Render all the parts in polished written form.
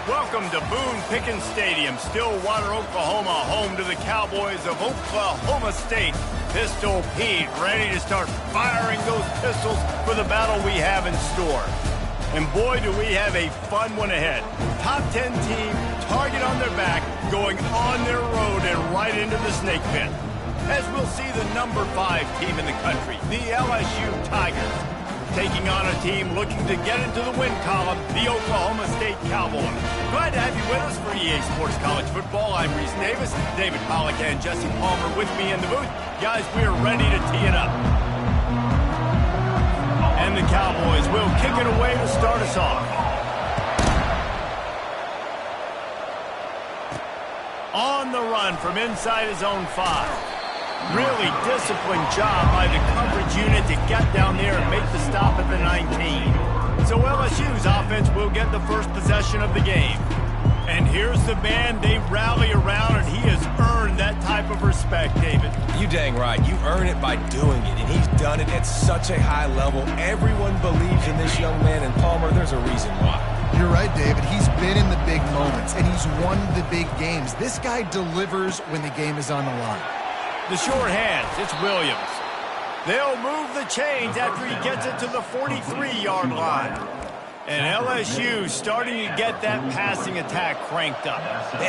Welcome to Boone Pickens Stadium, Stillwater, Oklahoma, home to the Cowboys of Oklahoma State. Pistol Pete ready to start firing those pistols for the battle we have in store. And boy, do we have a fun one ahead. Top 10 team, target on their back, going on their road and right into the snake pit. As we'll see the number 5 team in the country, the LSU Tigers, taking on a team looking to get into the win column, the Oklahoma State Cowboys. Glad to have you with us for EA Sports College Football. I'm Reese Davis, David Pollack and Jesse Palmer with me in the booth. Guys, we are ready to tee it up. And the Cowboys will kick it away to start us off. On the run from inside his own 5. Really disciplined job by the coverage unit to get down there and make the stop at the 19. So LSU's offense will get the first possession of the game. And here's the man they rally around, and he has earned that type of respect, David. You dang right. You earn it by doing it, and he's done it at such a high level. Everyone believes in this young man, and Palmer, there's a reason why. You're right, David. He's been in the big moments, and he's won the big games. This guy delivers when the game is on the line. The short hands, it's Williams. They'll move the chains after he gets it to the 43-yard line. And LSU starting to get that passing attack cranked up.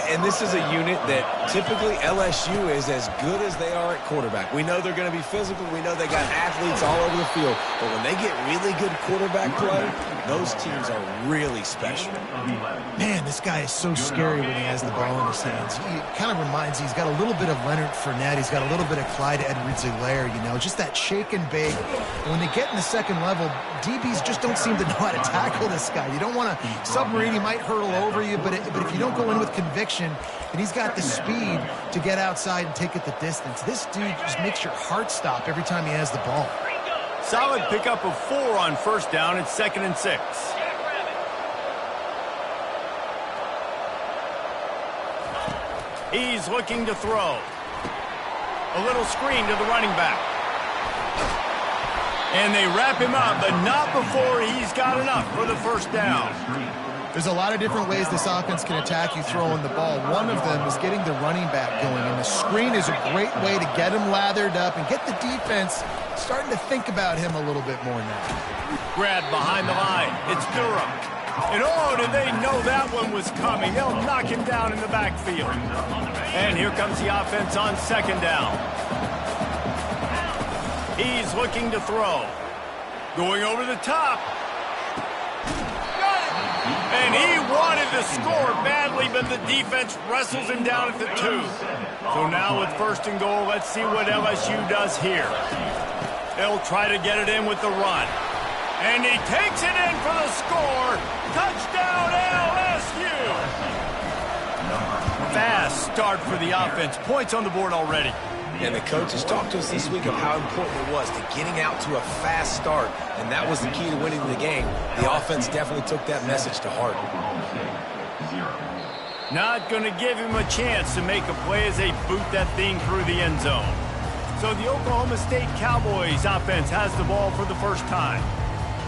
And this is a unit that typically LSU is as good as they are at quarterback. We know they're going to be physical. We know they got athletes all over the field. But when they get really good quarterback play, those teams are really special. Man, this guy is so scary when he has the ball in his hands. He kind of reminds me, he's got a little bit of Leonard Fournette. He's got a little bit of Clyde Edwards-Helaire, you know, just that shake and bake. And when they get in the second level, DBs just don't seem to know how to tackle this guy. You don't want to submarine. He might hurtle over you, but if you don't go in with conviction, and he's got the speed to get outside and take it the distance, this dude just makes your heart stop every time he has the ball. Solid pickup of 4 on first down. It's 2nd and 6. He's looking to throw. A little screen to the running back. And they wrap him up, but not before he's got enough for the first down. There's a lot of different ways this offense can attack you throwing the ball. One of them is getting the running back going, and the screen is a great way to get him lathered up and get the defense starting to think about him a little bit more now. Grabbed behind the line. It's Durham. And oh, did they know that one was coming. They'll knock him down in the backfield. And here comes the offense on 2nd down. He's looking to throw. Going over the top. And he wanted to score badly, but the defense wrestles him down at the 2. So now with 1st and goal, let's see what LSU does here. They'll try to get it in with the run. And he takes it in for the score. Touchdown, LSU! Fast start for the offense. Points on the board already. And the coaches talked to us this week of how important it was to getting out to a fast start, and that was the key to winning the game. The offense definitely took that message to heart. Not going to give him a chance to make a play as they boot that thing through the end zone. So the Oklahoma State Cowboys offense has the ball for the first time.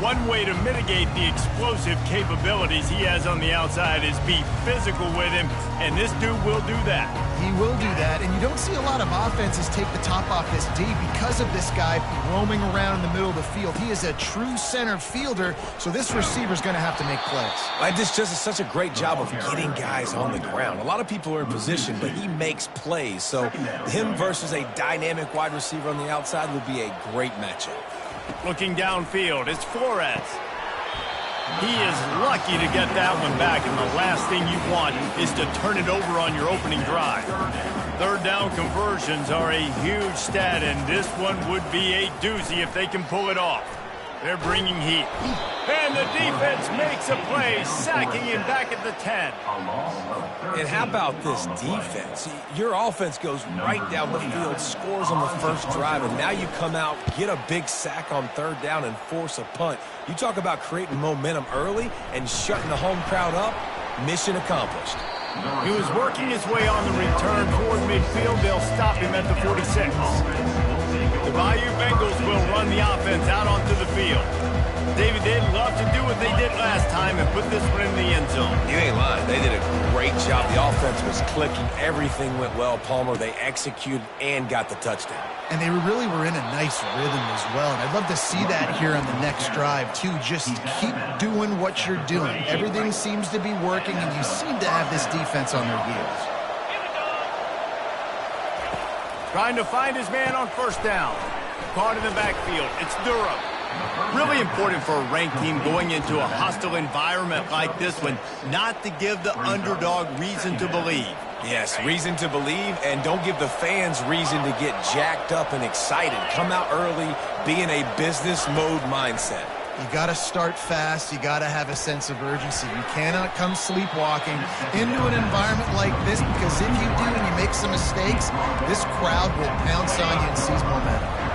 One way to mitigate the explosive capabilities he has on the outside is be physical with him, and this dude will do that. He will do that, and you don't see a lot of offenses take the top off this D because of this guy roaming around in the middle of the field. He is a true center fielder, so this receiver's going to have to make plays. This just is such a great job of getting guys on the ground. A lot of people are in position, but he makes plays, so him versus a dynamic wide receiver on the outside will be a great matchup. Looking downfield, it's Flores. He is lucky to get that one back, and the last thing you want is to turn it over on your opening drive. 3rd down conversions are a huge stat, and this one would be a doozy if they can pull it off. They're bringing heat. And the defense makes a play, sacking him back at the 10. And how about this defense? Your offense goes right down the field, scores on the first drive, and now you come out, get a big sack on 3rd down, and force a punt. You talk about creating momentum early and shutting the home crowd up. Mission accomplished. He was working his way on the return toward midfield. They'll stop him at the 46. The Bayou Bengals will run the offense out onto the field. David, they'd love to do what they did last time and put this one in the end zone. You ain't lying. They did a great job. The offense was clicking. Everything went well, Palmer. They executed and got the touchdown. And they really were in a nice rhythm as well. And I'd love to see that here on the next drive, too. Just keep doing what you're doing. Everything seems to be working, and you seem to have this defense on their heels. Trying to find his man on first down. Caught in the backfield. It's Durham. Really important for a ranked team going into a hostile environment like this one, not to give the underdog reason to believe. Yes, reason to believe, and don't give the fans reason to get jacked up and excited. Come out early, be in a business mode mindset. You got to start fast. You got to have a sense of urgency. You cannot come sleepwalking into an environment like this, because if you do and you make some mistakes, this crowd will pounce on you and seize momentum.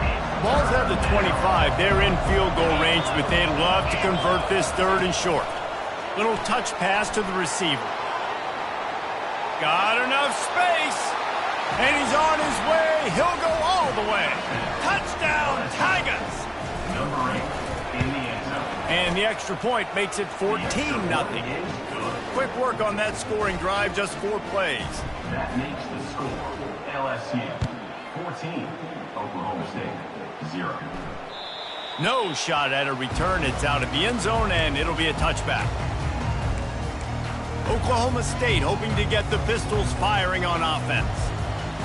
Ball's at the 25. They're in field goal range, but they'd love to convert this third and short. Little touch pass to the receiver. Got enough space, and he's on his way. He'll go all the way. Touchdown, Tigers! And the extra point makes it 14-0. Quick work on that scoring drive, just 4 plays. That makes the score LSU 14, Oklahoma State 0. No shot at a return. It's out of the end zone, and it'll be a touchback. Oklahoma State hoping to get the Pistols firing on offense.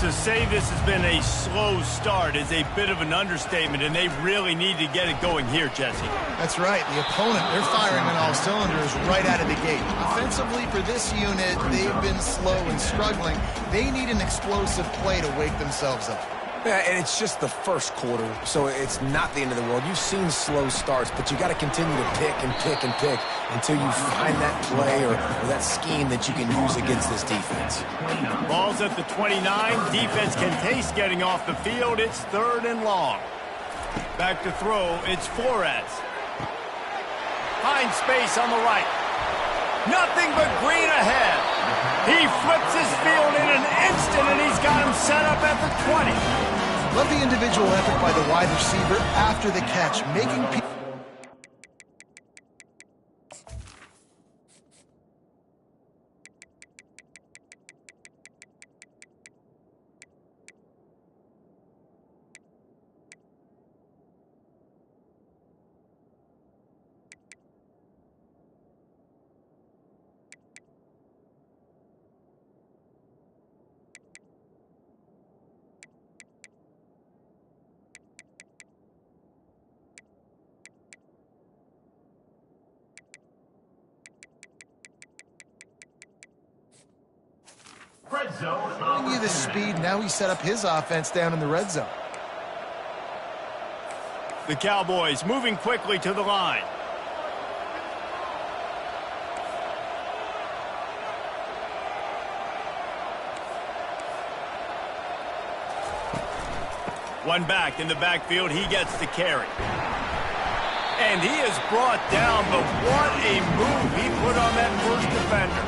To say this has been a slow start is a bit of an understatement, and they really need to get it going here, Jesse. That's right. The opponent, they're firing on all cylinders right out of the gate. Offensively, for this unit, they've been slow and struggling. They need an explosive play to wake themselves up. Yeah, and it's just the first quarter, so it's not the end of the world. You've seen slow starts, but you got to continue to pick and pick and pick until you find that play or that scheme that you can use against this defense. Ball's at the 29. Defense can taste getting off the field. It's 3rd and long. Back to throw. It's Flores. Finds space on the right. Nothing but green ahead. He flips his field in an instant, and he's got him set up at the 20. Love the individual effort by the wide receiver after the catch, making people... Giving you the speed, now he set up his offense down in the red zone. The Cowboys moving quickly to the line. One back in the backfield, he gets the carry. And he is brought down, but what a move he put on that first defender.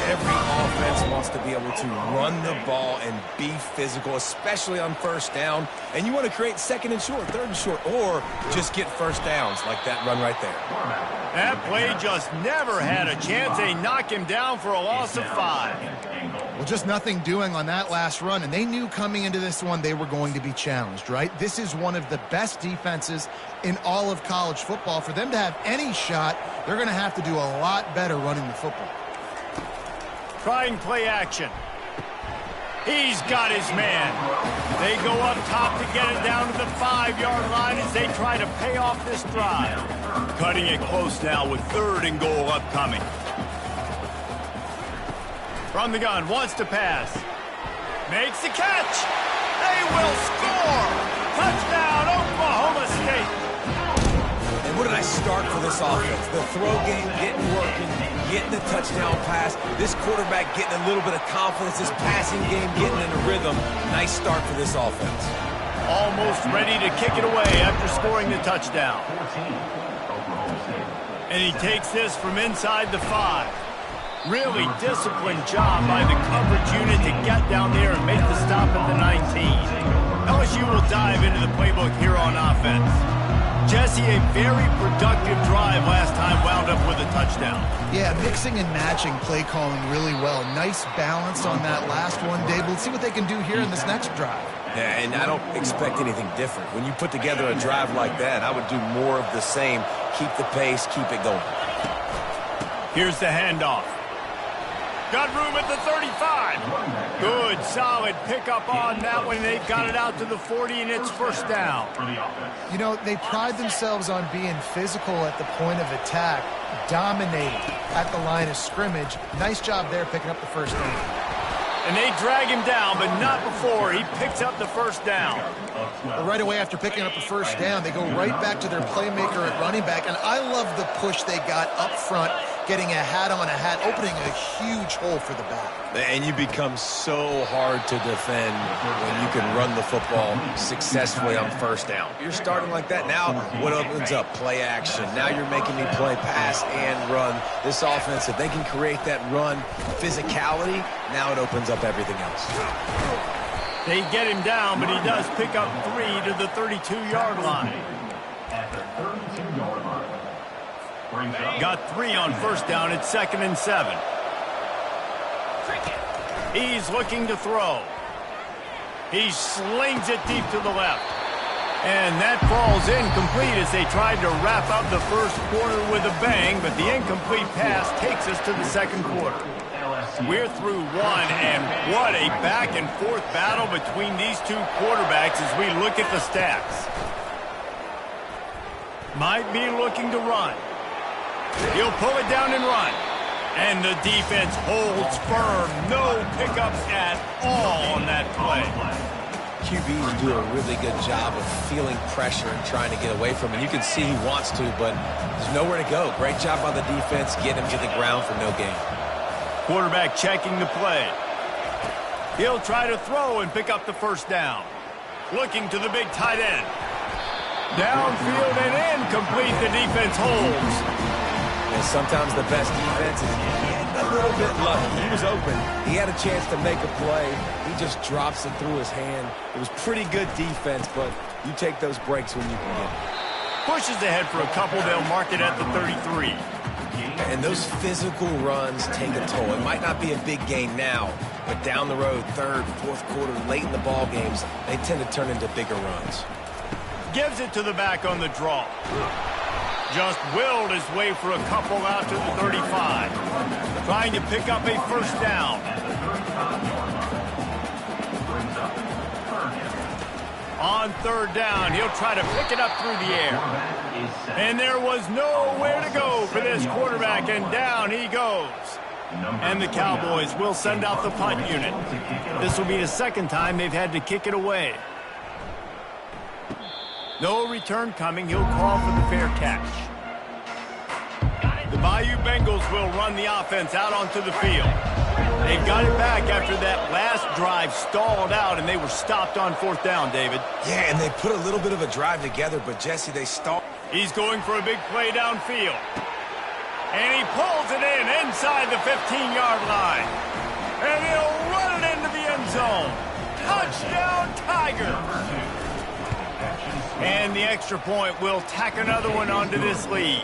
Every offense wants to be able to run the ball and be physical, especially on first down. And you want to create 2nd and short, 3rd and short, or just get first downs like that run right there. That play just never had a chance. They knock him down for a loss of 5. Well, just nothing doing on that last run, and they knew coming into this one they were going to be challenged, right? This is one of the best defenses in all of college football. For them to have any shot, they're going to have to do a lot better running the football. Trying play action. He's got his man. They go up top to get it down to the 5-yard line as they try to pay off this drive. Cutting it close now with 3rd and goal upcoming. From the gun, wants to pass. Makes the catch. They will score. Touchdown, Oklahoma State. And what did I start for this offense? The throw game getting working, getting the touchdown pass. This quarterback getting a little bit of confidence. This passing game getting in a rhythm. Nice start for this offense. Almost ready to kick it away after scoring the touchdown. And he takes this from inside the 5. Really disciplined job by the coverage unit to get down there and make the stop at the 19. LSU will dive into the playbook here on offense. Jesse, a very productive drive last time wound up with a touchdown. Yeah, mixing and matching play calling really well. Nice balance on that last one, Dave. Let's see what they can do here in this next drive. Yeah, and I don't expect anything different. When you put together a drive like that, I would do more of the same. Keep the pace, keep it going. Here's the handoff. Got room at the 35. Good, solid pickup on that one. They've got it out to the 40, and it's first down. You know, they pride themselves on being physical at the point of attack, dominating at the line of scrimmage. Nice job there picking up the first down. And they drag him down, but not before he picks up the first down. Well, right away after picking up the first down, they go right back to their playmaker at running back. And I love the push they got up front, getting a hat on a hat, opening a huge hole for the back. And you become so hard to defend when you can run the football successfully on first down. You're starting like that. Now what opens up? Play action. Now you're making me play pass and run. This offense, if they can create that run physicality, now it opens up everything else. They get him down, but he does pick up 3 to the 32-yard line. At the 32-yard line. Got 3 on first down. It's 2nd and 7. He's looking to throw. He slings it deep to the left. And that falls incomplete as they tried to wrap up the first quarter with a bang, but the incomplete pass takes us to the second quarter. We're through one, and what a back-and-forth battle between these two quarterbacks as we look at the stats. Might be looking to run. He'll pull it down and run. And the defense holds firm. No pickups at all on that play. QBs do a really good job of feeling pressure and trying to get away from it. You can see he wants to, but there's nowhere to go. Great job by the defense. Get him to the ground for no gain. Quarterback checking the play. He'll try to throw and pick up the first down. Looking to the big tight end. Downfield and incomplete. The defense holds. And sometimes the best defense is getting a little bit lucky. He was open. He had a chance to make a play. He just drops it through his hand. It was pretty good defense, but you take those breaks when you can get them. Pushes ahead for a couple. They'll mark it at the 33. And those physical runs take a toll. It might not be a big gain now, but down the road, third, fourth quarter, late in the ball games, they tend to turn into bigger runs. Gives it to the back on the draw. Just willed his way for a couple out to the 35. Trying to pick up a first down. On third down, he'll try to pick it up through the air. And there was nowhere to go for this quarterback, and down he goes. And the Cowboys will send out the punt unit. This will be the second time they've had to kick it away. No return coming. He'll call for the fair catch. The Bayou Bengals will run the offense out onto the field. They've got it back after that last drive stalled out, and they were stopped on fourth down, David. Yeah, and they put a little bit of a drive together, but Jesse, they stalled. He's going for a big play downfield. And he pulls it in inside the 15-yard line. And he'll run it into the end zone. Touchdown, Tiger! And the extra point will tack another one onto this lead.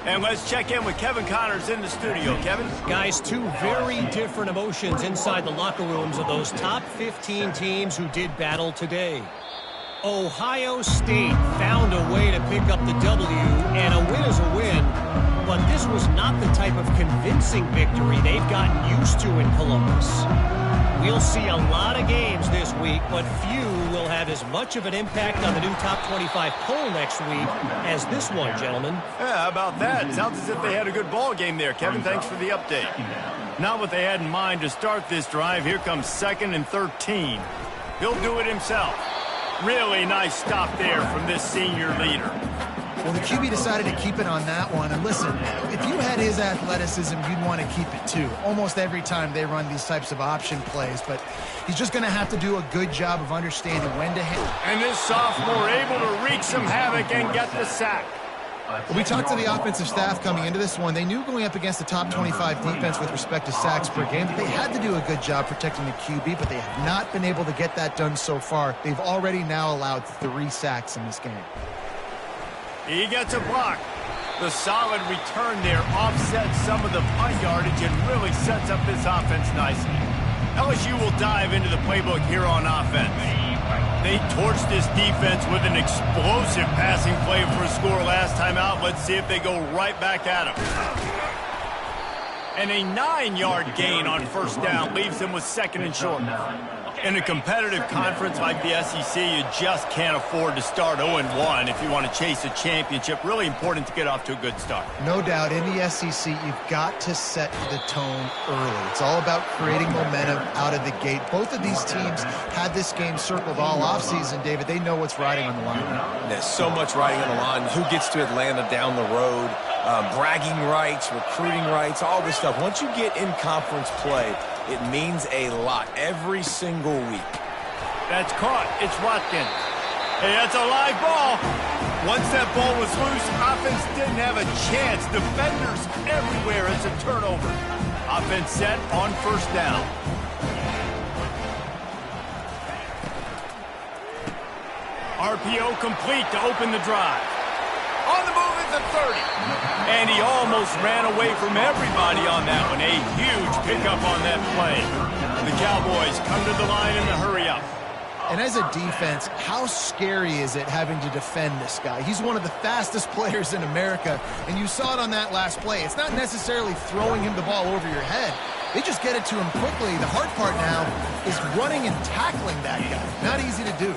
And let's check in with Kevin Connors in the studio. Kevin? Guys, two very different emotions inside the locker rooms of those top 15 teams who did battle today. Ohio State found a way to pick up the W, and a win is a win. But this was not the type of convincing victory they've gotten used to in Columbus. We'll see a lot of games this week, but few will have as much of an impact on the new top 25 poll next week as this one, gentlemen. Yeah, how about that? Sounds as if they had a good ball game there. Kevin, thanks for the update. Not what they had in mind to start this drive. Here comes 2nd and 13. He'll do it himself. Really nice stop there from this senior leader. Well, the QB decided to keep it on that one. And listen, if you had his athleticism, you'd want to keep it too. Almost every time they run these types of option plays. But he's just going to have to do a good job of understanding when to hit. And this sophomore able to wreak some havoc and get the sack. Well, we talked to the offensive staff coming into this one. They knew going up against the top 25 defense with respect to sacks per game that they had to do a good job protecting the QB, but they have not been able to get that done so far. They've already now allowed 3 sacks in this game. He gets a block. The solid return there offsets some of the punt yardage and really sets up this offense nicely. LSU will dive into the playbook here on offense. They torched this defense with an explosive passing play for a score last time out. Let's see if they go right back at him. And a 9-yard gain on first down leaves them with second and short. In a competitive conference like the SEC, you just can't afford to start 0-1 if you want to chase a championship. Really important to get off to a good start. No doubt, in the SEC, you've got to set the tone early. It's all about creating momentum out of the gate. Both of these teams had this game circled all offseason, David. They know what's riding on the line. There's so much riding on the line. Who gets to Atlanta down the road? Bragging rights, recruiting rights, all this stuff. Once you get in conference play, it means a lot every single week. That's caught. It's Watkins. Hey, that's a live ball. Once that ball was loose, offense didn't have a chance. Defenders everywhere. It's a turnover. Offense set on first down. RPO complete to open the drive. On the move is the 30. And he almost ran away from everybody on that one. A huge pickup on that play. The Cowboys come to the line in the hurry up. And as a defense, how scary is it having to defend this guy? He's one of the fastest players in America, and you saw it on that last play. It's not necessarily throwing him the ball over your head. They just get it to him quickly. The hard part now is running and tackling that guy. Not easy to do.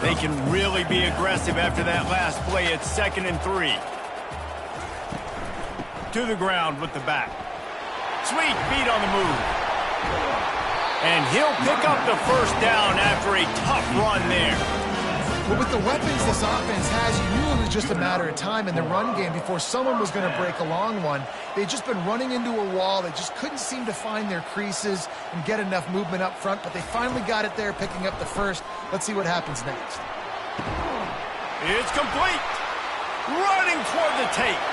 They can really be aggressive after that last play. It's 2nd and 3. To the ground with the back. Sweet feet on the move. And he'll pick up the first down after a tough run there. But with the weapons this offense has, you knew it was just a matter of time in the run game before someone was going to break a long one. They'd just been running into a wall. They just couldn't seem to find their creases and get enough movement up front, but they finally got it there, picking up the first. Let's see what happens next. It's complete. Running toward the tape.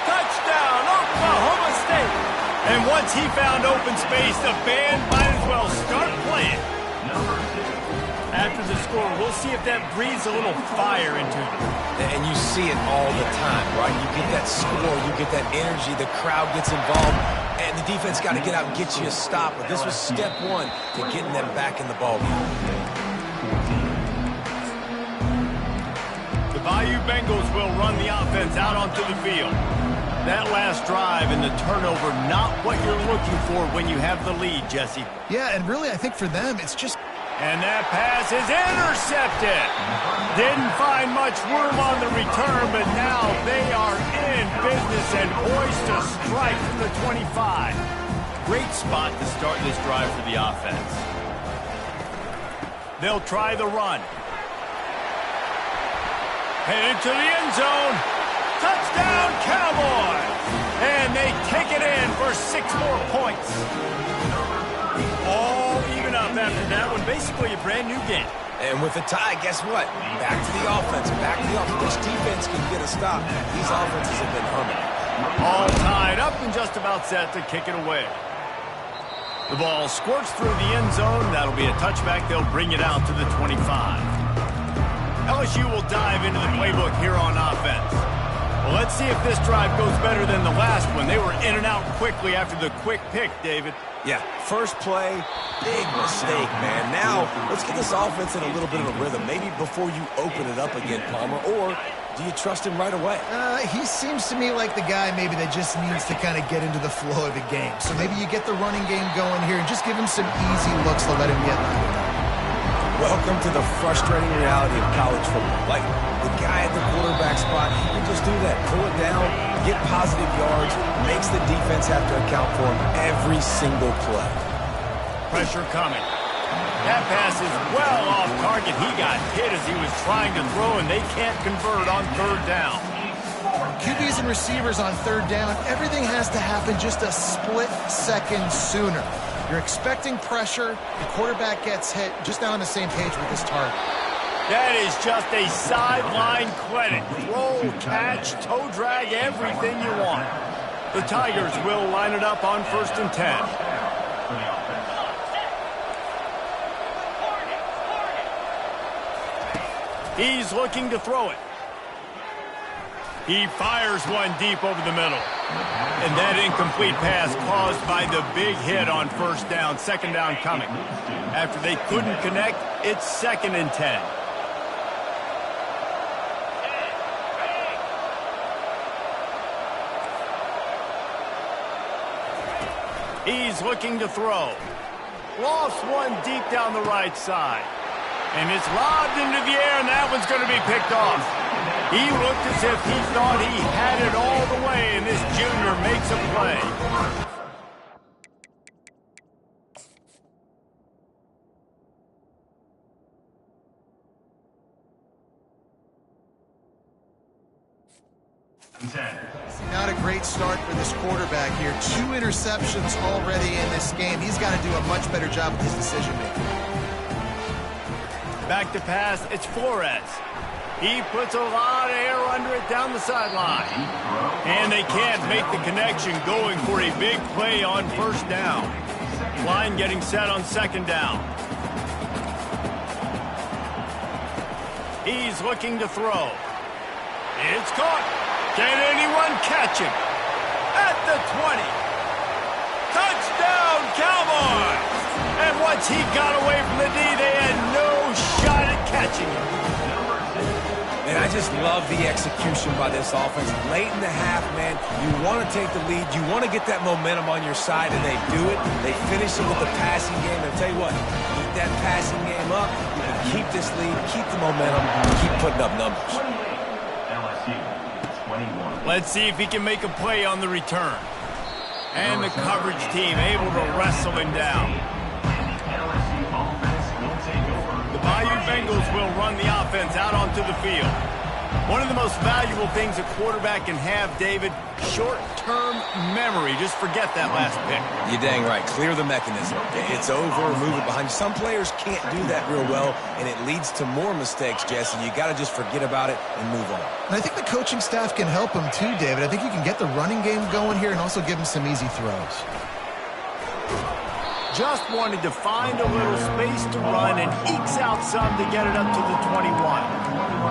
Touchdown, Oklahoma State. And once he found open space, the band might as well start playing. After the score, we'll see if that breathes a little fire into them. And you see it all the time, right? You get that score, you get that energy, the crowd gets involved, and the defense got to get out and get you a stop. But this was step one to getting them back in the ballgame. The Bayou Bengals will run the offense out onto the field. That last drive and the turnover, not what you're looking for when you have the lead, Jesse. Yeah, and really, I think for them, it's just... And that pass is intercepted. Didn't find much room on the return, but now they are in business and poised to strike from the 25. Great spot to start this drive for the offense. They'll try the run. Headed to the end zone. Touchdown, Cowboys! And they take it in for 6 more points. All even up after that one. Basically a brand new game. And with a tie, guess what? Back to the offense. Back to the offense. Which defense can get a stop? These offenses have been humming. All tied up and just about set to kick it away. The ball squirts through the end zone. That'll be a touchback. They'll bring it out to the 25. LSU will dive into the playbook here on offense. Well, let's see if this drive goes better than the last one. They were in and out quickly after the quick pick, David. Yeah, first play, big mistake, man. Now, let's get this offense in a little bit of a rhythm. Maybe before you open it up again, Palmer, or do you trust him right away? He seems to me like the guy maybe that just needs to kind of get into the flow of the game. So maybe you get the running game going here and just give him some easy looks to let him get lined up. Welcome to the frustrating reality of college football. Like, the guy at the quarterback spot, he can just do that. Pull it down, get positive yards, makes the defense have to account for him every single play. Pressure coming. That pass is well off target. He got hit as he was trying to throw, and they can't convert on 3rd down. QBs and receivers on 3rd down, everything has to happen just a split second sooner. You're expecting pressure, the quarterback gets hit, just now on the same page with his target. That is just a sideline clinic. Throw, catch, toe drag, everything you want. The Tigers will line it up on 1st and 10. He's looking to throw it. He fires one deep over the middle. And that incomplete pass caused by the big hit on first down. Second down coming. After they couldn't connect, it's 2nd and 10. He's looking to throw. Lost one deep down the right side. And it's lobbed into the air, and that one's going to be picked off. He looked as if he thought he had it all the way, and this junior makes a play. Not a great start for this quarterback here. 2 interceptions already in this game. He's got to do a much better job with his decision-making. Back to pass, it's Flores. He puts a lot of air under it down the sideline. And they can't make the connection, going for a big play on first down. Line getting set on 2nd down. He's looking to throw. It's caught. Can anyone catch him? At the 20. Touchdown, Cowboys! And once he got away from the D, they had no shot at catching him. And I just love the execution by this offense. Late in the half, man, you want to take the lead. You want to get that momentum on your side, and they do it. They finish it with the passing game. And I'll tell you what, keep that passing game up. You can keep this lead, keep the momentum, keep putting up numbers. Let's see if he can make a play on the return. And the coverage team able to wrestle him down. The Bayou Bengals will run the offense out onto the field. One of the most valuable things a quarterback can have, David, short-term memory. Just forget that last pick. You're dang right. Clear the mechanism. It's over, move it behind you. Some players can't do that real well, and it leads to more mistakes, Jesse. You got to just forget about it and move on. And I think the coaching staff can help him too, David. I think you can get the running game going here and also give him some easy throws. Just wanted to find a little space to run and ekes out some to get it up to the 21.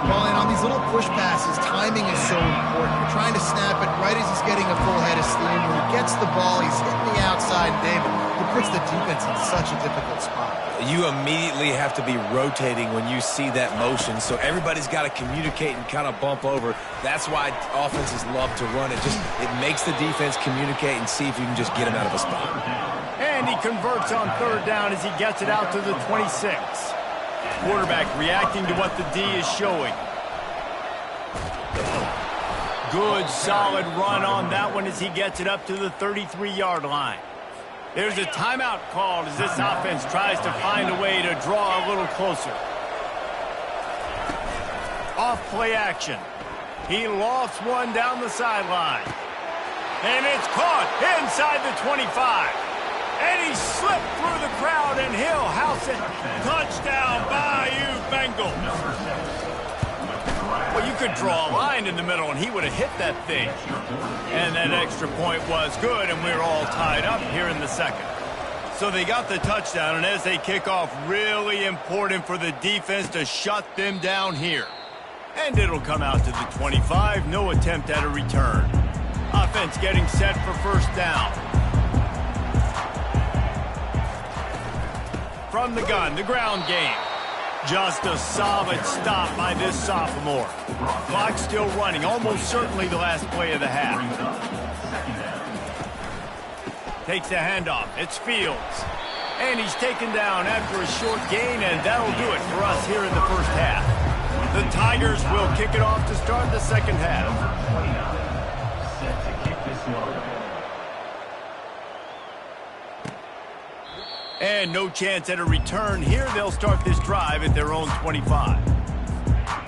Well, and on these little push passes, timing is so important. You're trying to snap it right as he's getting a full head of steam. When he gets the ball, he's hitting the outside, David. He puts the defense in such a difficult spot. You immediately have to be rotating when you see that motion, so everybody's got to communicate and kind of bump over. That's why offenses love to run it. It makes the defense communicate and see if you can just get him out of a spot. And he converts on 3rd down as he gets it out to the 26. Quarterback reacting to what the D is showing. Good, solid run on that one as he gets it up to the 33-yard line. There's a timeout called as this offense tries to find a way to draw a little closer. Off play action. He lofts one down the sideline. And it's caught inside the 25. And he slipped through the crowd, and he'll house it. Touchdown, Bayou Bengals. Well, you could draw a line in the middle, and he would have hit that thing. And that extra point was good, and we're all tied up here in the 2nd. So they got the touchdown, and as they kick off, really important for the defense to shut them down here. And it'll come out to the 25. No attempt at a return. Offense getting set for first down. From the gun, the ground game. Just a solid stop by this sophomore. Clock still running, almost certainly the last play of the half. Takes the handoff, it's Fields. And he's taken down after a short gain, and that'll do it for us here in the first half. The Tigers will kick it off to start the second half. Set to kick this one. And no chance at a return here. They'll start this drive at their own 25.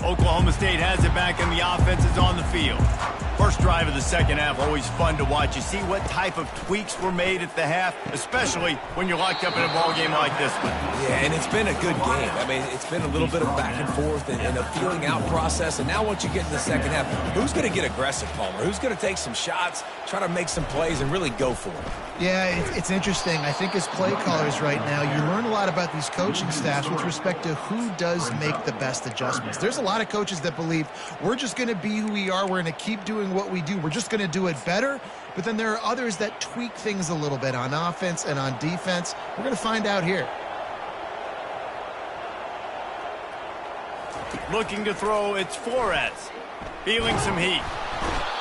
Oklahoma State has it back, and the offense is on the field. First drive of the second half, always fun to watch. You see what type of tweaks were made at the half, especially when you're locked up in a ball game like this one. Yeah, and it's been a good game. I mean, it's been a little bit of back and forth and a feeling out process. And now once you get in the second half, who's going to get aggressive, Palmer? Who's going to take some shots, try to make some plays, and really go for it? Yeah, it's interesting. I think as play callers right now, you learn a lot about these coaching staffs with respect to who does make the best adjustments. There's a lot of coaches that believe we're just going to be who we are. We're going to keep doing what we do. We're just going to do it better. But then there are others that tweak things a little bit on offense and on defense. We're going to find out here. Looking to throw, it's Flores. Feeling some heat.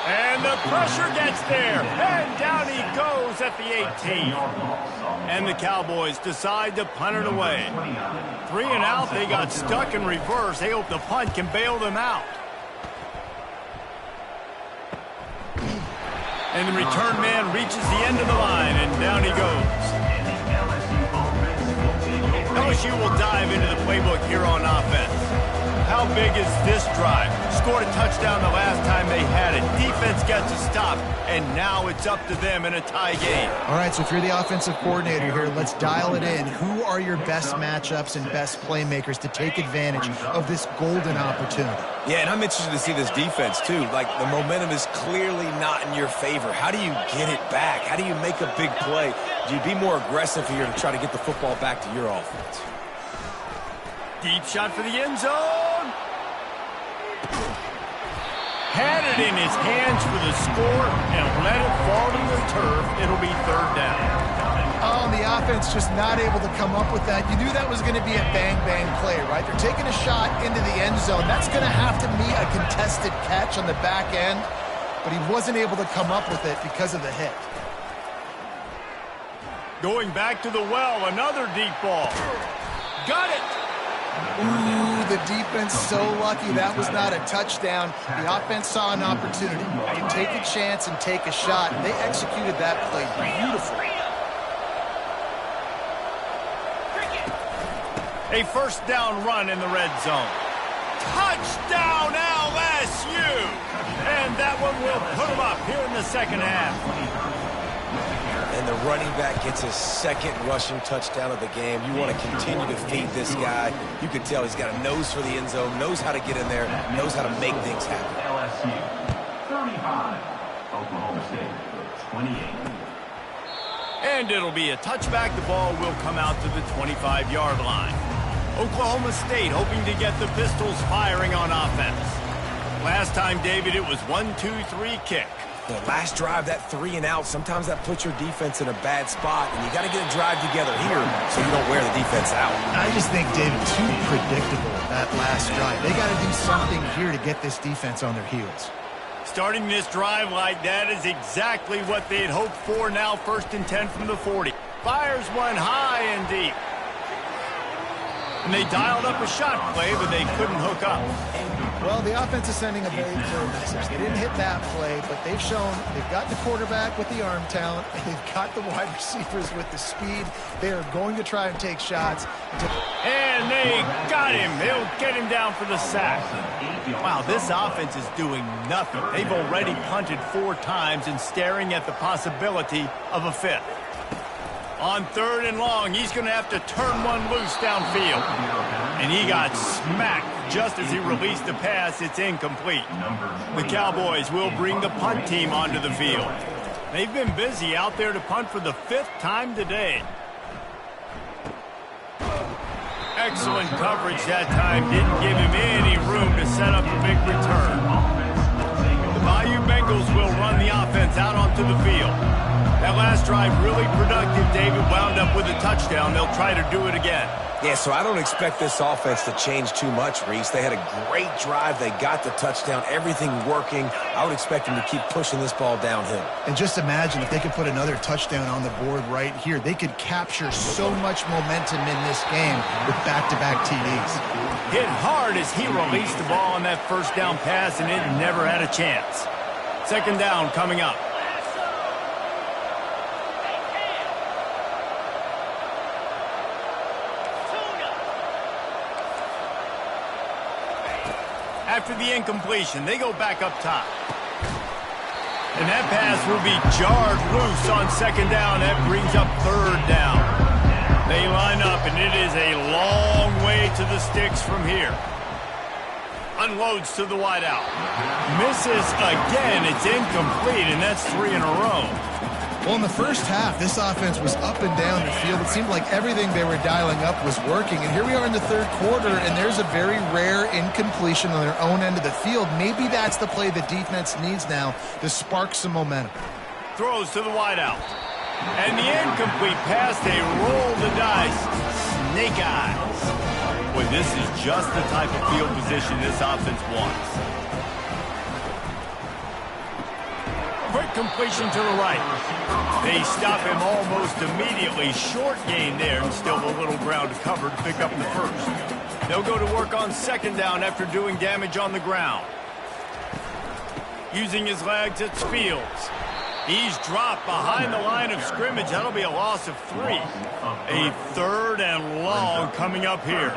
And the pressure gets there. And down he goes at the 18. And the Cowboys decide to punt it away. 3 and out, they got stuck in reverse. They hope the punt can bail them out. And the return man reaches the end of the line, and down he goes. LSU will dive into the playbook here on offense. How big is this drive? Scored a touchdown the last time they had it. Defense gets a stop, and now it's up to them in a tie game. All right, so if you're the offensive coordinator here, let's dial it in. Who are your best matchups and best playmakers to take advantage of this golden opportunity? Yeah, and I'm interested to see this defense, too. Like, the momentum is clearly not in your favor. How do you get it back? How do you make a big play? Do you be more aggressive here to try to get the football back to your offense? Deep shot for the end zone. Had it in his hands for the score and let it fall to the turf. It'll be third down. Oh, the offense just not able to come up with that. You knew that was going to be a bang-bang play, right? They're taking a shot into the end zone. That's going to have to be a contested catch on the back end, but he wasn't able to come up with it because of the hit. Going back to the well, another deep ball. Got it. Ooh, the defense so lucky that was not a touchdown. The offense saw an opportunity. You take a chance and take a shot. They executed that play beautifully. A first down run in the red zone. Touchdown LSU! And that one will put them up here in the second half. And the running back gets his second rushing touchdown of the game. You want to continue to feed this guy. You can tell he's got a nose for the end zone, knows how to get in there, knows how to make things happen. LSU 35, Oklahoma State 28. And it'll be a touchback. The ball will come out to the 25-yard line. Oklahoma State hoping to get the Pistols firing on offense. Last time, David, it was 1-2-3 kick. The last drive, that 3 and out, sometimes that puts your defense in a bad spot, and you got to get a drive together here so you don't wear the defense out. I just think, David, too predictable that last drive. They got to do something here to get this defense on their heels. Starting this drive like that is exactly what they'd hoped for. Now 1st and 10 from the 40. Fires one high and deep. And they dialed up a shot play, but they couldn't hook up. Well, the offense is sending a very clear message. They didn't hit that play, but they've shown they've got the quarterback with the arm talent. They've got the wide receivers with the speed. They are going to try and take shots. And they got him. They'll get him down for the sack. Wow, this offense is doing nothing. They've already punted 4 times and staring at the possibility of a 5th. On 3rd and long, he's going to have to turn one loose downfield. And he got smacked just as he released the pass. It's incomplete. The Cowboys will bring the punt team onto the field. They've been busy out there to punt for the 5th time today. Excellent coverage that time. Didn't give him any room to set up a big return. The Bayou Bengals will run the offense out onto the field. That last drive really productive. David wound up with a touchdown. They'll try to do it again. Yeah, so I don't expect this offense to change too much, Reese. They had a great drive. They got the touchdown. Everything working. I would expect them to keep pushing this ball downhill. And just imagine if they could put another touchdown on the board right here. They could capture so much momentum in this game with back-to-back TDs. Hit hard as he released the ball on that first down pass, and it never had a chance. 2nd down coming up. After the incompletion, they go back up top. And that pass will be jarred loose on second down. That brings up third down. They line up, and it is a long way to the sticks from here. Unloads to the wideout. Misses again. It's incomplete, and that's 3 in a row. Well, in the first half, this offense was up and down the field. It seemed like everything they were dialing up was working. And here we are in the third quarter, and there's a very rare incompletion on their own end of the field. Maybe that's the play the defense needs now to spark some momentum. Throws to the wideout. And the incomplete pass, they roll the dice. Snake eyes. Boy, this is just the type of field position this offense wants. Quick completion to the right. They stop him almost immediately. Short gain there, and still a little ground to cover to pick up the first. They'll go to work on second down after doing damage on the ground. Using his legs, it's Fields. He's dropped behind the line of scrimmage. That'll be a loss of 3. A third and long coming up here.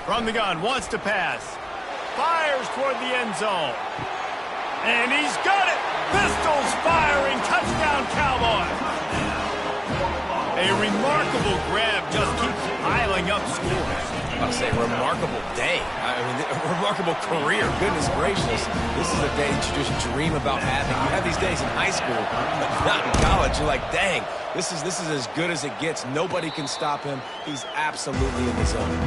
From the gun, wants to pass. Fires toward the end zone. And he's got it! Pistols firing! Touchdown, Cowboys! A remarkable grab just keeps piling up scores. I'll say remarkable day. I mean, a remarkable career. Goodness gracious. This is a day that you just dream about having. You have these days in high school, but not in college. You're like, dang, this is as good as it gets. Nobody can stop him. He's absolutely in the zone.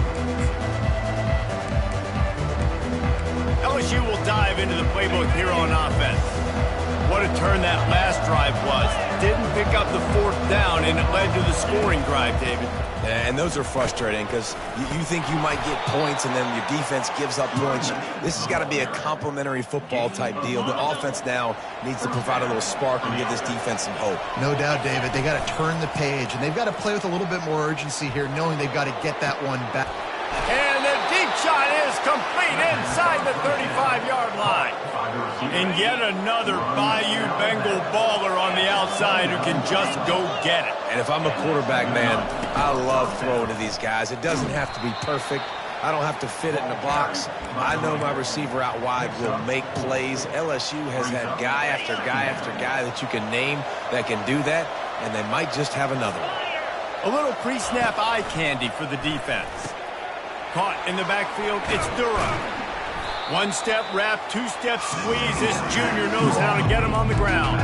LSU will dive into the playbook here on offense. What a turn that last drive was. Didn't pick up the fourth down, and it led to the scoring drive, David. And those are frustrating because you think you might get points and then your defense gives up points. This has got to be a complementary football type deal. The offense now needs to provide a little spark and give this defense some hope. No doubt, David. They got to turn the page, and they've got to play with a little bit more urgency here, knowing they've got to get that one back. And the deep shot is complete inside the 35-yard line. And yet another Bayou Bengal baller on the outside who can just go get it. And if I'm a quarterback, man, I love throwing to these guys. It doesn't have to be perfect. I don't have to fit it in a box. I know my receiver out wide will make plays. LSU has had guy after guy after guy that you can name that can do that, and they might just have another one. A little pre-snap eye candy for the defense. Caught in the backfield, it's Durham. One-step wrap, two-step squeeze. This junior knows how to get him on the ground.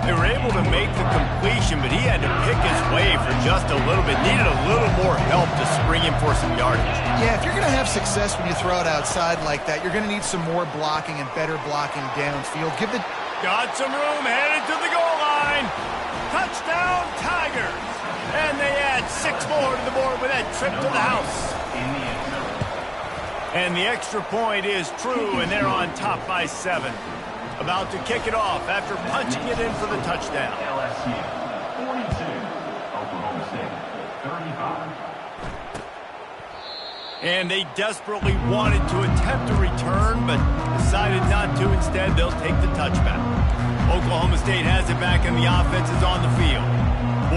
They were able to make the completion, but he had to pick his way for just a little bit. Needed a little more help to spring him for some yardage. Yeah, if you're going to have success when you throw it outside like that, you're going to need some more blocking and better blocking downfield. Got some room, headed to the goal line. Touchdown, Tigers. And they add 6 more to the board with that trip to the house. And the extra point is true, and they're on top by 7. About to kick it off after punching it in for the touchdown. LSU 42, Oklahoma State 35. And they desperately wanted to attempt a return, but decided not to. Instead, they'll take the touchback. Oklahoma State has it back, and the offense is on the field.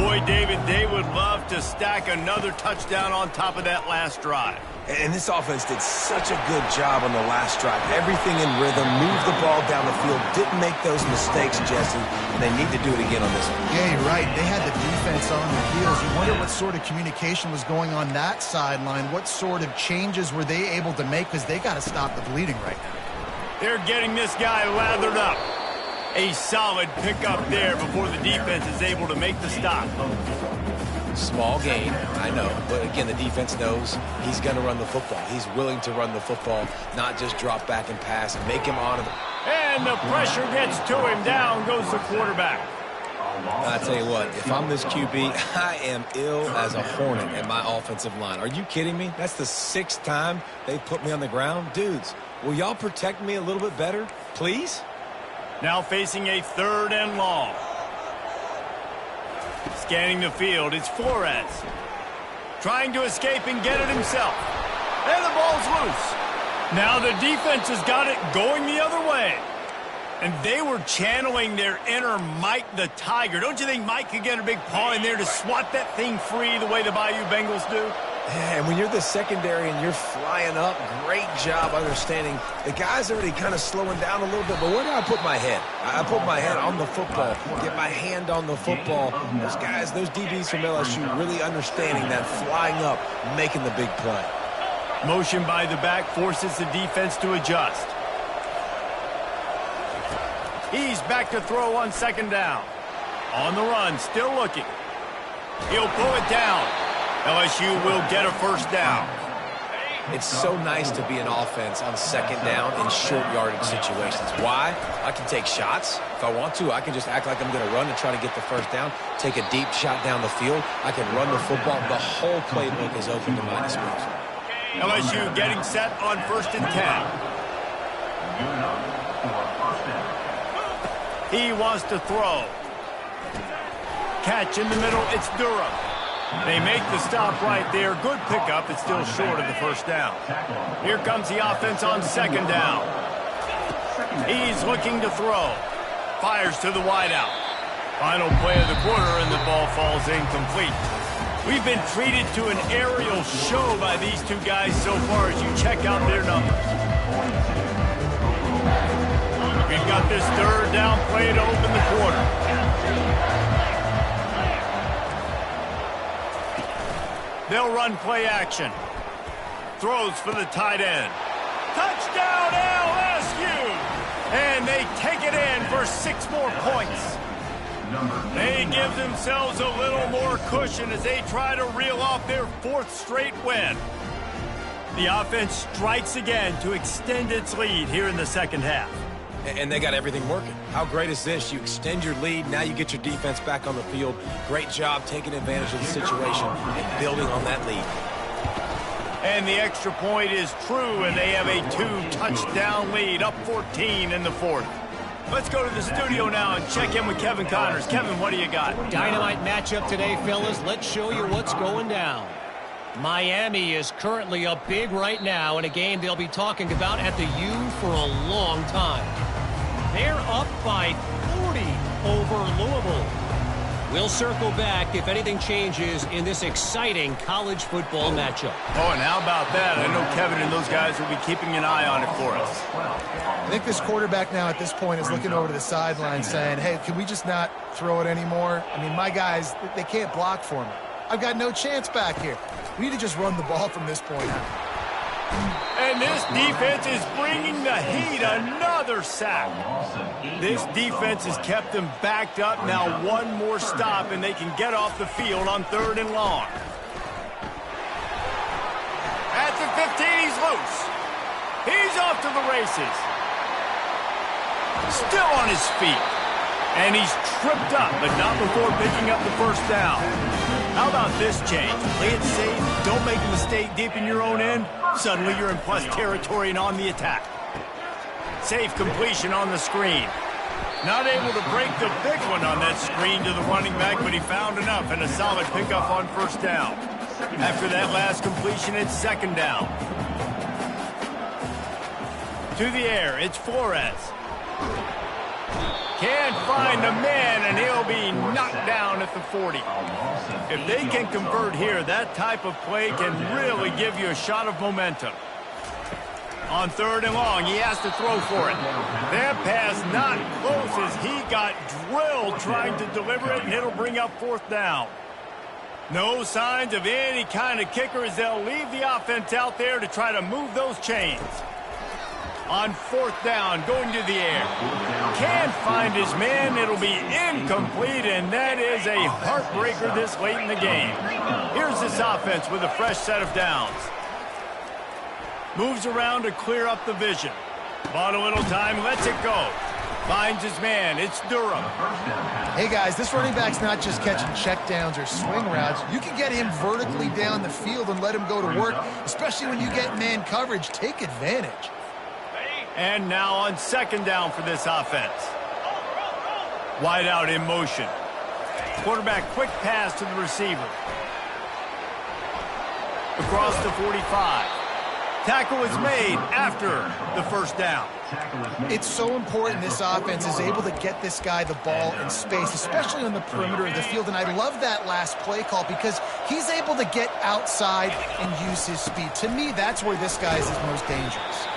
Boy, David, they would love to stack another touchdown on top of that last drive. And this offense did such a good job on the last drive. Everything in rhythm, moved the ball down the field, didn't make those mistakes, Jesse, and they need to do it again on this one. Yeah, you're right. They had the defense on their heels. You wonder what sort of communication was going on that sideline. What sort of changes were they able to make, because they got to stop the bleeding right now. They're getting this guy lathered up. A solid pickup there before the defense is able to make the stop. Small gain, I know. But again, the defense knows he's going to run the football. He's willing to run the football, not just drop back and pass and make him honor the... And the pressure gets to him. Down goes the quarterback. I tell you what, if I'm this QB, I am ill as a hornet at my offensive line. Are you kidding me? That's the 6th time they put me on the ground. Dudes, will y'all protect me a little bit better, please? Now facing a 3rd and long. Scanning the field, it's Flores. Trying to escape and get it himself. And the ball's loose. Now the defense has got it going the other way. And they were channeling their inner Mike the Tiger. Don't you think Mike could get a big paw in there to swat that thing free the way the Bayou Bengals do? And when you're the secondary and you're flying up, great job understanding the guy's already kind of slowing down a little bit, but where do I put my head? I put my head on the football, get my hand on the football. Those guys, those DBs from LSU really understanding that flying up, making the big play. Motion by the back forces the defense to adjust. He's back to throw on second down. On the run, still looking. He'll pull it down. LSU will get a first down. It's so nice to be an offense on second down in short yardage situations. Why? I can take shots. If I want to, I can just act like I'm going to run and try to get the first down, take a deep shot down the field. I can run the football. The whole playbook is open to my disposal. LSU getting set on 1st and 10. He wants to throw. Catch in the middle, it's Durham. They make the stop right there. Good pickup. It's still short of the first down. Here comes the offense on second down. He's looking to throw. Fires to the wideout. Final play of the quarter, and the ball falls incomplete. We've been treated to an aerial show by these two guys so far as you check out their numbers. We've got this third down play to open the quarter. They'll run play action. Throws for the tight end. Touchdown LSU! And they take it in for 6 more points. They give themselves a little more cushion as they try to reel off their 4th straight win. The offense strikes again to extend its lead here in the second half. And they got everything working. How great is this? You extend your lead. Now you get your defense back on the field. Great job taking advantage of the situation and building on that lead. And the extra point is true, and they have a 2-touchdown lead, up 14 in the 4th. Let's go to the studio now and check in with Kevin Connors. Kevin, what do you got? Dynamite matchup today, fellas. Let's show you what's going down. Miami is currently up big right now in a game they'll be talking about at the U for a long time. They're up by 40 over Louisville. We'll circle back if anything changes in this exciting college football matchup. Oh, and how about that? I know Kevin and those guys will be keeping an eye on it for us. I think this quarterback now at this point is looking over to the sideline saying, hey, can we just not throw it anymore? I mean, my guys, they can't block for me. I've got no chance back here. We need to just run the ball from this point on. And this defense is bringing the heat. Another sack. This defense has kept them backed up. Now one more stop, and they can get off the field on 3rd and long. At the 15, he's loose. He's off to the races. Still on his feet. And he's tripped up, but not before picking up the first down. How about this change? Play it safe, don't make a mistake deep in your own end. Suddenly you're in plus territory and on the attack. Safe completion on the screen. Not able to break the big one on that screen to the running back, but he found enough and a solid pickup on first down. After that last completion, it's second down. To the air, it's Flores. Can't find the man, and he'll be knocked down at the 40. If they can convert here, that type of play can really give you a shot of momentum. On 3rd and long, he has to throw for it. That pass not close as he got drilled trying to deliver it, and it'll bring up 4th down. No signs of any kind of kicker as they'll leave the offense out there to try to move those chains. On 4th down, going to the air. Can't find his man. It'll be incomplete, and that is a heartbreaker this late in the game. Here's this offense with a fresh set of downs. Moves around to clear up the vision. Bought a little time, lets it go. Finds his man. It's Durham. Hey, guys, this running back's not just catching checkdowns or swing routes. You can get him vertically down the field and let him go to work, especially when you get man coverage. Take advantage. And now on second down for this offense. Wide out in motion. Quarterback quick pass to the receiver. Across the 45. Tackle is made after the first down. It's so important this offense is able to get this guy the ball in space, especially on the perimeter of the field. And I love that last play call because he's able to get outside and use his speed. To me, that's where this guy is his most dangerous.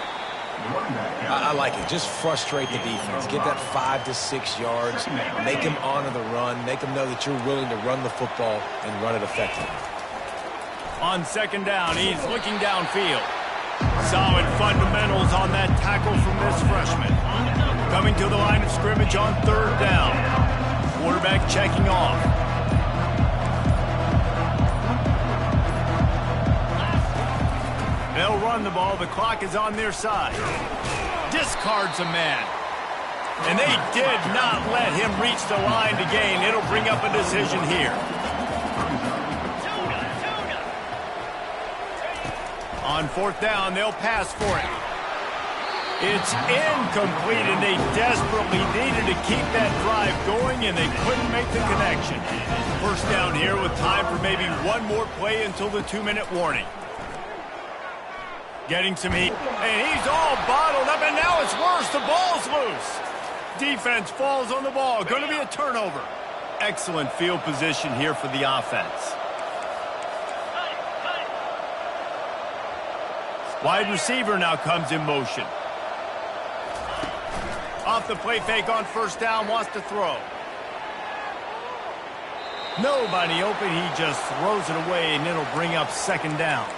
I like it. Just frustrate the defense. Get that 5 to 6 yards. Make them honor the run. Make them know that you're willing to run the football and run it effectively. On second down, he's looking downfield. Solid fundamentals on that tackle from this freshman. Coming to the line of scrimmage on third down. Quarterback checking off. They'll run the ball. The clock is on their side. Discards a man. And they did not let him reach the line to gain. It'll bring up a decision here. On fourth down, they'll pass for it. It's incomplete, and they desperately needed to keep that drive going, and they couldn't make the connection. First down here with time for maybe one more play until the 2-minute warning. Getting some heat, and he's all bottled up, and now it's worse. The ball's loose. Defense falls on the ball. Going to be a turnover. Excellent field position here for the offense. Wide receiver now comes in motion. Off the play fake on first down, wants to throw. Nobody open, he just throws it away, and it'll bring up second down.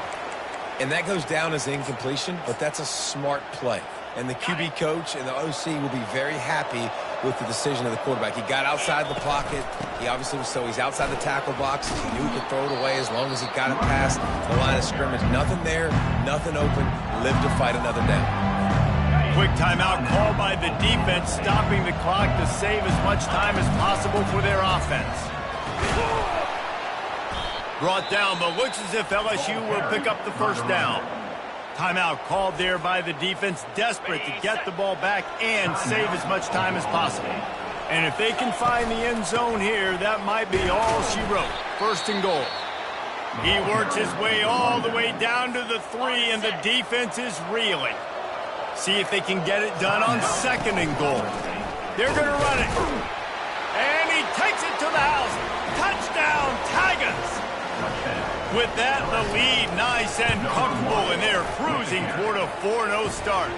And that goes down as incompletion, but that's a smart play. And the QB coach and the OC will be very happy with the decision of the quarterback. He got outside the pocket. He obviously was he's outside the tackle box. He knew he could throw it away as long as he got it past the line of scrimmage. Nothing there, nothing open. Live to fight another down. Quick timeout called by the defense, stopping the clock to save as much time as possible for their offense. Brought down, but looks as if LSU will pick up the first down. Timeout called there by the defense, desperate to get the ball back and save as much time as possible. And if they can find the end zone here, that might be all she wrote. First and goal. He works his way all the way down to the 3, and the defense is reeling. See if they can get it done on second and goal. They're going to run it. And he takes it to the house. Touchdown, Tigers! With that, the lead nice and comfortable, and they're cruising toward a 4-0 start.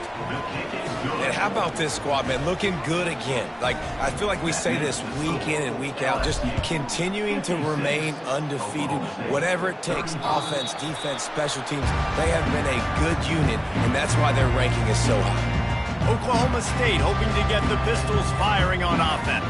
And how about this squad, man? Looking good again. Like, I feel like we say this week in and week out, just continuing to remain undefeated. Whatever it takes, offense, defense, special teams, they have been a good unit, and that's why their ranking is so high. Oklahoma State hoping to get the Pistols firing on offense.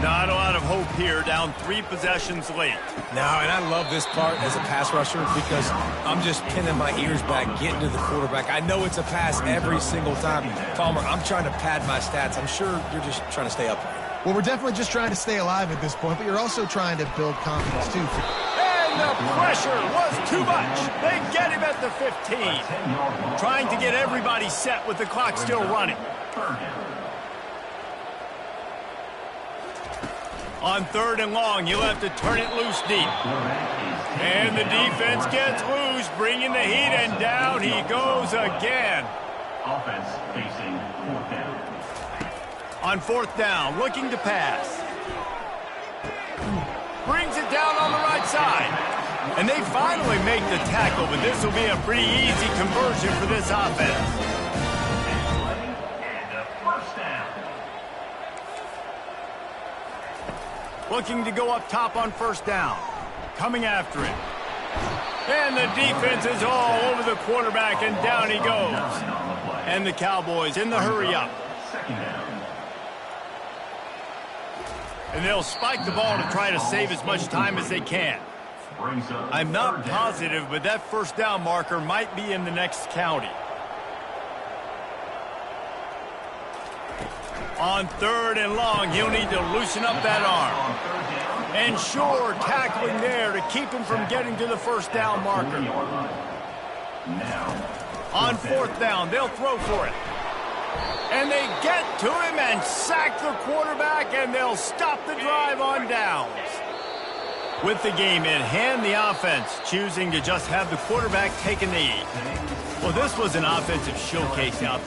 Not a lot of hope here, down 3 possessions late. No, and I love this part as a pass rusher because I'm just pinning my ears back, getting to the quarterback. I know it's a pass every single time. Palmer, I'm trying to pad my stats. I'm sure you're just trying to stay upright. Well, we're definitely just trying to stay alive at this point, but you're also trying to build confidence, too. And the pressure was too much. They get him at the 15. Trying to get everybody set with the clock still running. On third and long, he'll have to turn it loose deep. And the defense gets loose, bringing the heat, and down he goes again. Offense facing fourth down. On fourth down, looking to pass. Brings it down on the right side. And they finally make the tackle, but this will be a pretty easy conversion for this offense. Looking to go up top on first down. Coming after it. And the defense is all over the quarterback, and down he goes. And the Cowboys in the hurry up. And they'll spike the ball to try to save as much time as they can. I'm not positive, but that first down marker might be in the next county. On third and long, he'll need to loosen up that arm. And sure, tackling there to keep him from getting to the first down marker. On fourth down, they'll throw for it. And they get to him and sack the quarterback, and they'll stop the drive on downs. With the game in hand, the offense choosing to just have the quarterback take a knee. Well, this was an offensive showcase out